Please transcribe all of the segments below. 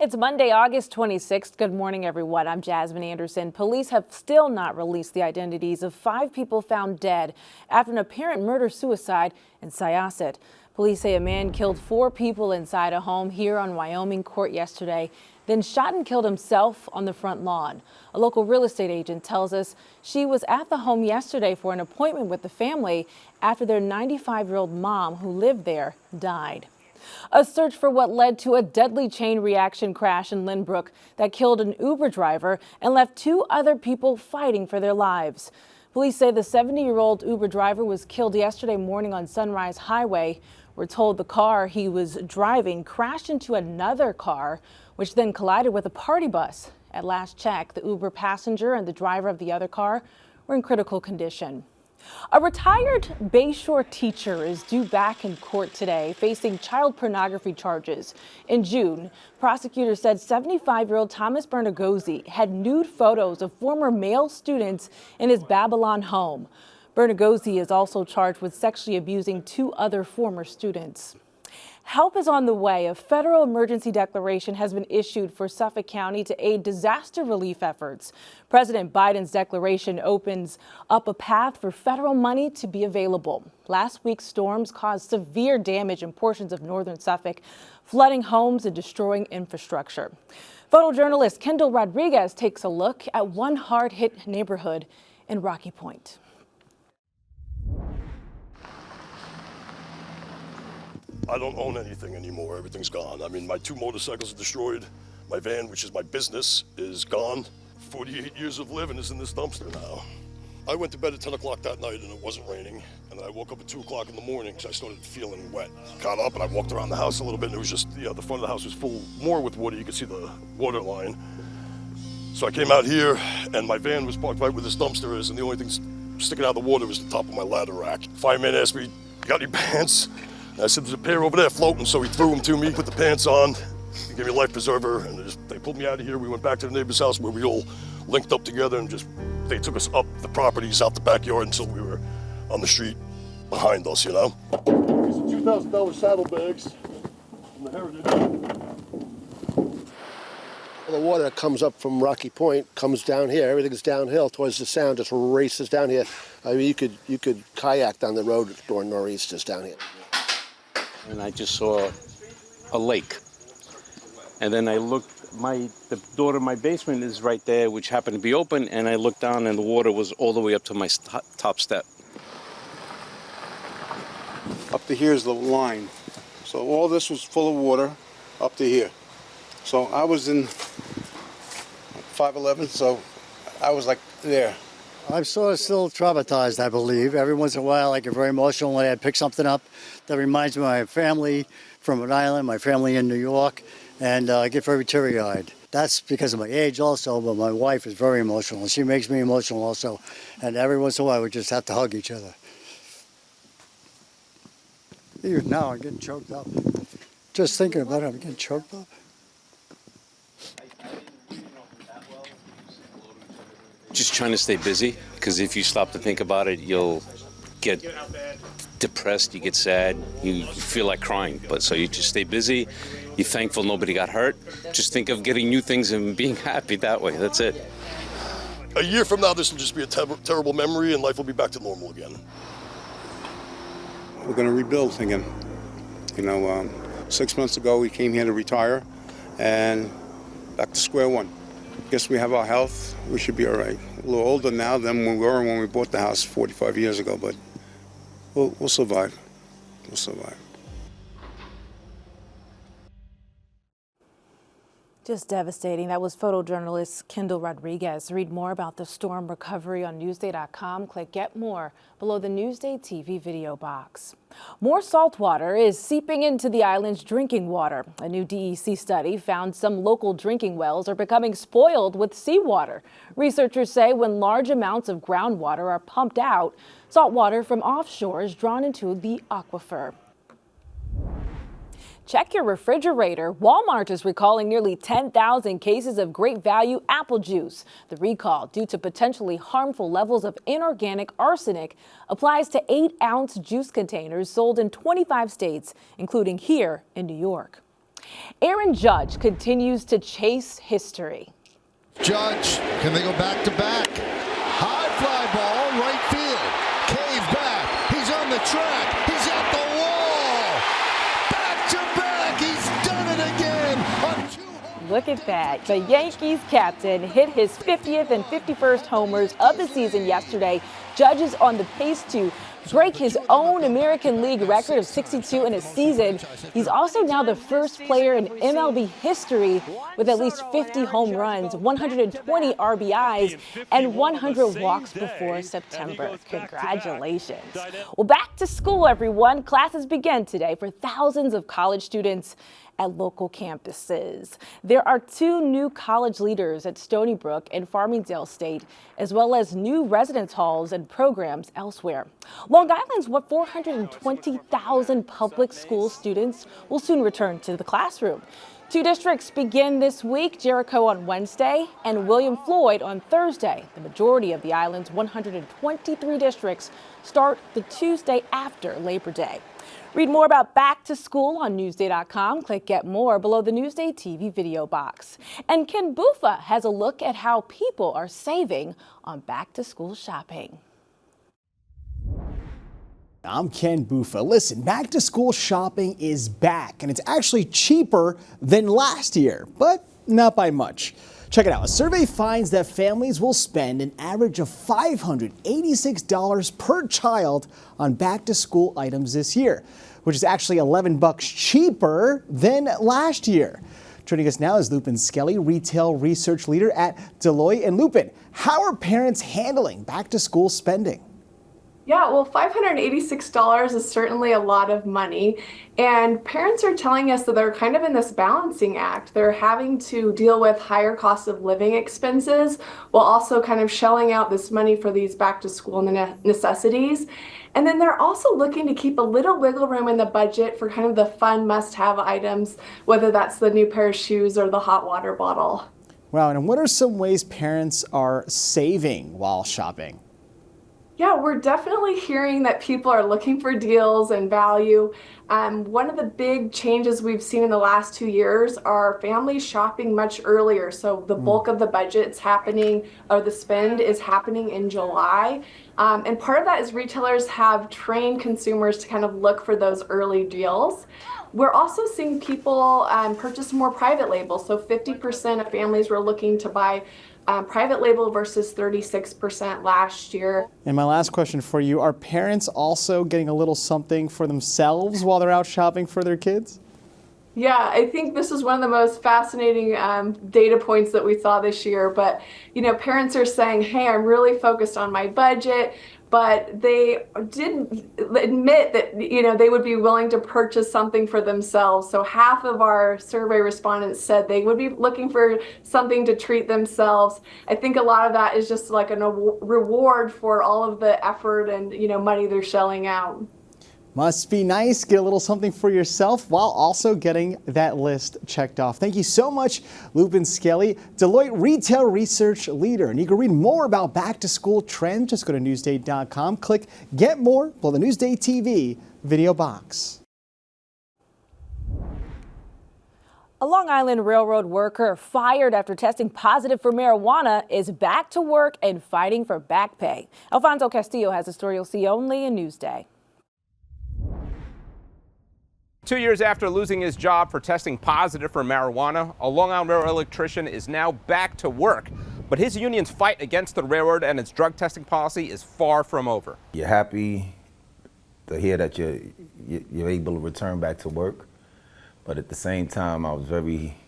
It's Monday, August 26th. Good morning, everyone. I'm Jasmine Anderson. Police have still not released the identities of 5 people found dead after an apparent murder-suicide in Syosset. Police say a man killed 4 people inside a home here on Wyoming Court yesterday, then shot and killed himself on the front lawn. A local real estate agent tells us she was at the home yesterday for an appointment with the family after their 95-year-old mom, who lived there, died. A search for what led to a deadly chain reaction crash in Lynbrook that killed an Uber driver and left 2 other people fighting for their lives. Police say the 70-year-old Uber driver was killed yesterday morning on Sunrise Highway. We're told the car he was driving crashed into another car, which then collided with a party bus. At last check, the Uber passenger and the driver of the other car were in critical condition. A retired Bayshore teacher is due back in court today, facing child pornography charges. In June, prosecutors said 75-year-old Thomas Bernagozzi had nude photos of former male students in his Babylon home. Bernagozzi is also charged with sexually abusing 2 other former students. Help is on the way. A federal emergency declaration has been issued for Suffolk County to aid disaster relief efforts. President Biden's declaration opens up a path for federal money to be available. Last week's storms caused severe damage in portions of northern Suffolk, flooding homes and destroying infrastructure. Photojournalist Kendall Rodriguez takes a look at one hard-hit neighborhood in Rocky Point. I don't own anything anymore. Everything's gone. I mean, my 2 motorcycles are destroyed. My van, which is my business, is gone. 48 years of living is in this dumpster now. I went to bed at 10 o'clock that night and it wasn't raining. And then I woke up at 2 o'clock in the morning because I started feeling wet. Got up and I walked around the house a little bit and it was just, the front of the house was full more with water. You could see the water line. So I came out here and my van was parked right where this dumpster is, and the only thing sticking out of the water was the top of my ladder rack. Fireman asked me, "You got any pants?" I said, "There's a pair over there floating," so he threw them to me, put the pants on, he gave me a life preserver, and they pulled me out of here. We went back to the neighbor's house where we all linked up together, and they took us up the properties, out the backyard until we were on the street behind us, These are $2,000 saddlebags from the Heritage. The water that comes up from Rocky Point comes down here. Everything's downhill towards the sound, just races down here. I mean, you could kayak down the road during nor'easters down here. And I just saw a lake. And then I looked, the door to my basement is right there, which happened to be open, and I looked down and the water was all the way up to my top step. Up to here is the line. So all this was full of water up to here. So I was in 5'11", so I was like there. I'm sort of still traumatized, I believe. Every once in a while I get very emotional when I pick something up that reminds me of my family from Rhode Island, my family in New York, and I get very teary-eyed. That's because of my age also, but my wife is very emotional, and she makes me emotional also. And every once in a while we just have to hug each other. Even now I'm getting choked up. Just thinking about it, I'm getting choked up. Just trying to stay busy, because if you stop to think about it, you'll get depressed, you get sad, you feel like crying. But so you just stay busy, you're thankful nobody got hurt. Just think of getting new things and being happy that way. That's it. A year from now, this will just be a terrible memory and life will be back to normal again. We're going to rebuild again. 6 months ago we came here to retire and back to square one. Guess we have our health, we should be all right. A little older now than we were when we bought the house 45 years ago, but we'll survive. We'll survive. Just devastating. That was photojournalist Kendall Rodriguez. Read more about the storm recovery on Newsday.com. Click Get More below the Newsday TV video box. More salt water is seeping into the island's drinking water. A new DEC study found some local drinking wells are becoming spoiled with seawater. Researchers say when large amounts of groundwater are pumped out, salt water from offshore is drawn into the aquifer. Check your refrigerator. Walmart is recalling nearly 10,000 cases of great value apple juice. The recall, due to potentially harmful levels of inorganic arsenic, applies to 8-ounce juice containers sold in 25 states, including here in New York. Aaron Judge continues to chase history. Judge, can they go back to back? High fly ball, right field. Cave back. He's on the track. He's at the wall. Back to back. He's done it again on 2 home. Look at that. The Yankees captain hit his 50th and 51st homers of the season yesterday. Judge is on the pace to break his own American League record of 62 in a season. He's also now the first player in MLB history with at least 50 home runs, 120 RBIs, and 100 walks before September. Congratulations. Well, back to school, everyone. Classes begin today for thousands of college students at local campuses. There are 2 new college leaders at Stony Brook and Farmingdale State, as well as new residence halls and programs elsewhere. Long Island's 420,000 public school students will soon return to the classroom. 2 districts begin this week, Jericho on Wednesday and William Floyd on Thursday. The majority of the island's 123 districts start the Tuesday after Labor Day. Read more about back to school on Newsday.com. Click Get More below the Newsday TV video box. And Ken Bufa has a look at how people are saving on back to school shopping. I'm Ken Bufa. Listen, back to school shopping is back, and it's actually cheaper than last year, but not by much. Check it out. A survey finds that families will spend an average of $586 per child on back to school items this year, which is actually $11 cheaper than last year. Joining us now is Lupin Skelly, retail research leader at Deloitte. And Lupin, how are parents handling back to school spending? Yeah, well, $586 is certainly a lot of money, and parents are telling us that they're kind of in this balancing act. They're having to deal with higher cost of living expenses while also kind of shelling out this money for these back to school necessities. And then they're also looking to keep a little wiggle room in the budget for kind of the fun must-have items, whether that's the new pair of shoes or the hot water bottle. Wow, and what are some ways parents are saving while shopping? Yeah, we're definitely hearing that people are looking for deals and value. One of the big changes we've seen in the last 2 years are families shopping much earlier. So the bulk of the budget's happening, or the spend is happening in July. And part of that is retailers have trained consumers to kind of look for those early deals. We're also seeing people purchase more private labels. So 50% of families were looking to buy private label versus 36% last year. And my last question for you, are parents also getting a little something for themselves while they're out shopping for their kids? Yeah, I think this is one of the most fascinating data points that we saw this year. But, you know, parents are saying, hey, I'm really focused on my budget. But they didn't admit that, you know, they would be willing to purchase something for themselves. So half of our survey respondents said they would be looking for something to treat themselves. I think a lot of that is just like a reward for all of the effort and, you know, money they're shelling out. Must be nice. Get a little something for yourself while also getting that list checked off. Thank you so much, Lupin Skelly, Deloitte Retail Research Leader. And you can read more about back to school trends. Just go to Newsday.com. Click Get More below the Newsday TV video box. A Long Island Railroad worker fired after testing positive for marijuana is back to work and fighting for back pay. Alfonso Castillo has a story you'll see only in Newsday. 2 years after losing his job for testing positive for marijuana, a Long Island Railroad electrician is now back to work. But his union's fight against the railroad and its drug testing policy is far from over. You're happy to hear that you're able to return back to work. But at the same time, I was very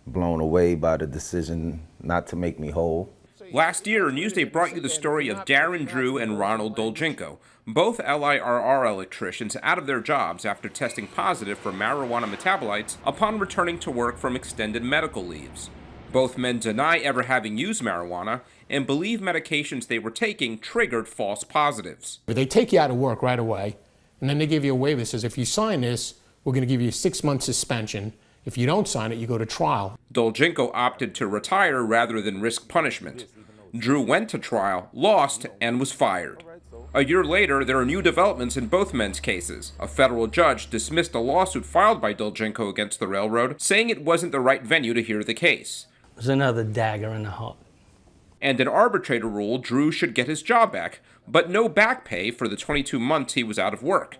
blown away by the decision not to make me whole. Last year, Newsday brought you the story of Darren Drew and Ronald Dolchenko, both LIRR electricians out of their jobs after testing positive for marijuana metabolites upon returning to work from extended medical leaves. Both men deny ever having used marijuana and believe medications they were taking triggered false positives. They take you out of work right away, and then they give you a waiver that says, if you sign this, we're going to give you a 6-month suspension. If you don't sign it, you go to trial. Dolchenko opted to retire rather than risk punishment. Drew went to trial, lost, and was fired. A year later, there are new developments in both men's cases. A federal judge dismissed a lawsuit filed by Dolchenko against the railroad, saying it wasn't the right venue to hear the case. It was another dagger in the heart. And an arbitrator ruled Drew should get his job back, but no back pay for the 22 months he was out of work.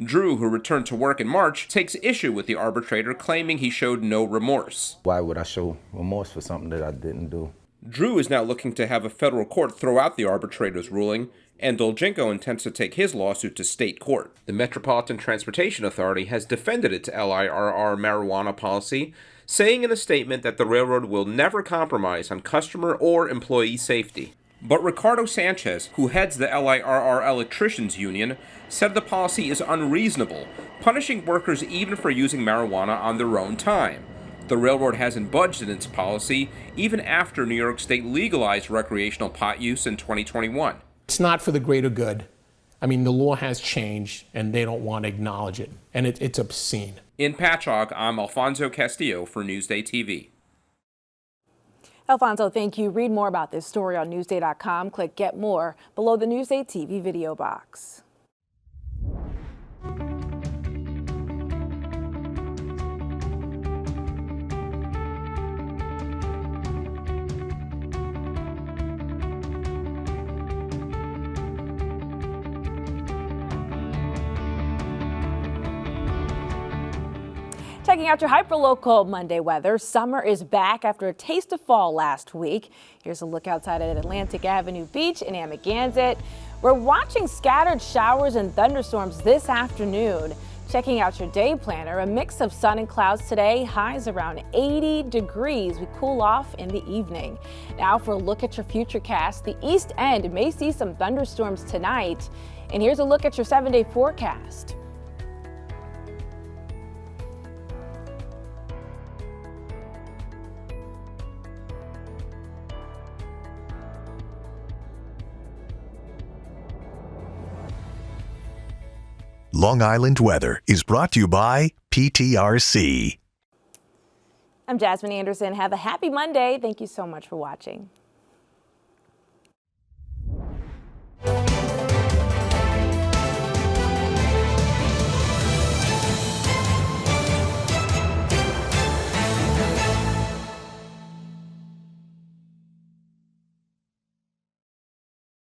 Drew, who returned to work in March, takes issue with the arbitrator, claiming he showed no remorse. Why would I show remorse for something that I didn't do? Drew is now looking to have a federal court throw out the arbitrator's ruling, and Dolchenko intends to take his lawsuit to state court. The Metropolitan Transportation Authority has defended its LIRR marijuana policy, saying in a statement that the railroad will never compromise on customer or employee safety. But Ricardo Sanchez, who heads the LIRR Electricians Union, said the policy is unreasonable, punishing workers even for using marijuana on their own time. The railroad hasn't budged in its policy, even after New York State legalized recreational pot use in 2021. It's not for the greater good. I mean, the law has changed, and they don't want to acknowledge it, and it's obscene. In Patchogue, I'm Alfonso Castillo for NewsdayTV. Alfonso, thank you. Read more about this story on Newsday.com. Click Get More below the NewsdayTV video box. Checking out your hyperlocal Monday weather. Summer is back after a taste of fall last week. Here's a look outside at Atlantic Avenue Beach in Amagansett. We're watching scattered showers and thunderstorms this afternoon. Checking out your day planner, a mix of sun and clouds today, highs around 80 degrees. We cool off in the evening. Now for a look at your futurecast, the East End may see some thunderstorms tonight. And here's a look at your 7-day forecast. Long Island weather is brought to you by PTRC. I'm Jasmine Anderson. Have a happy Monday. Thank you so much for watching.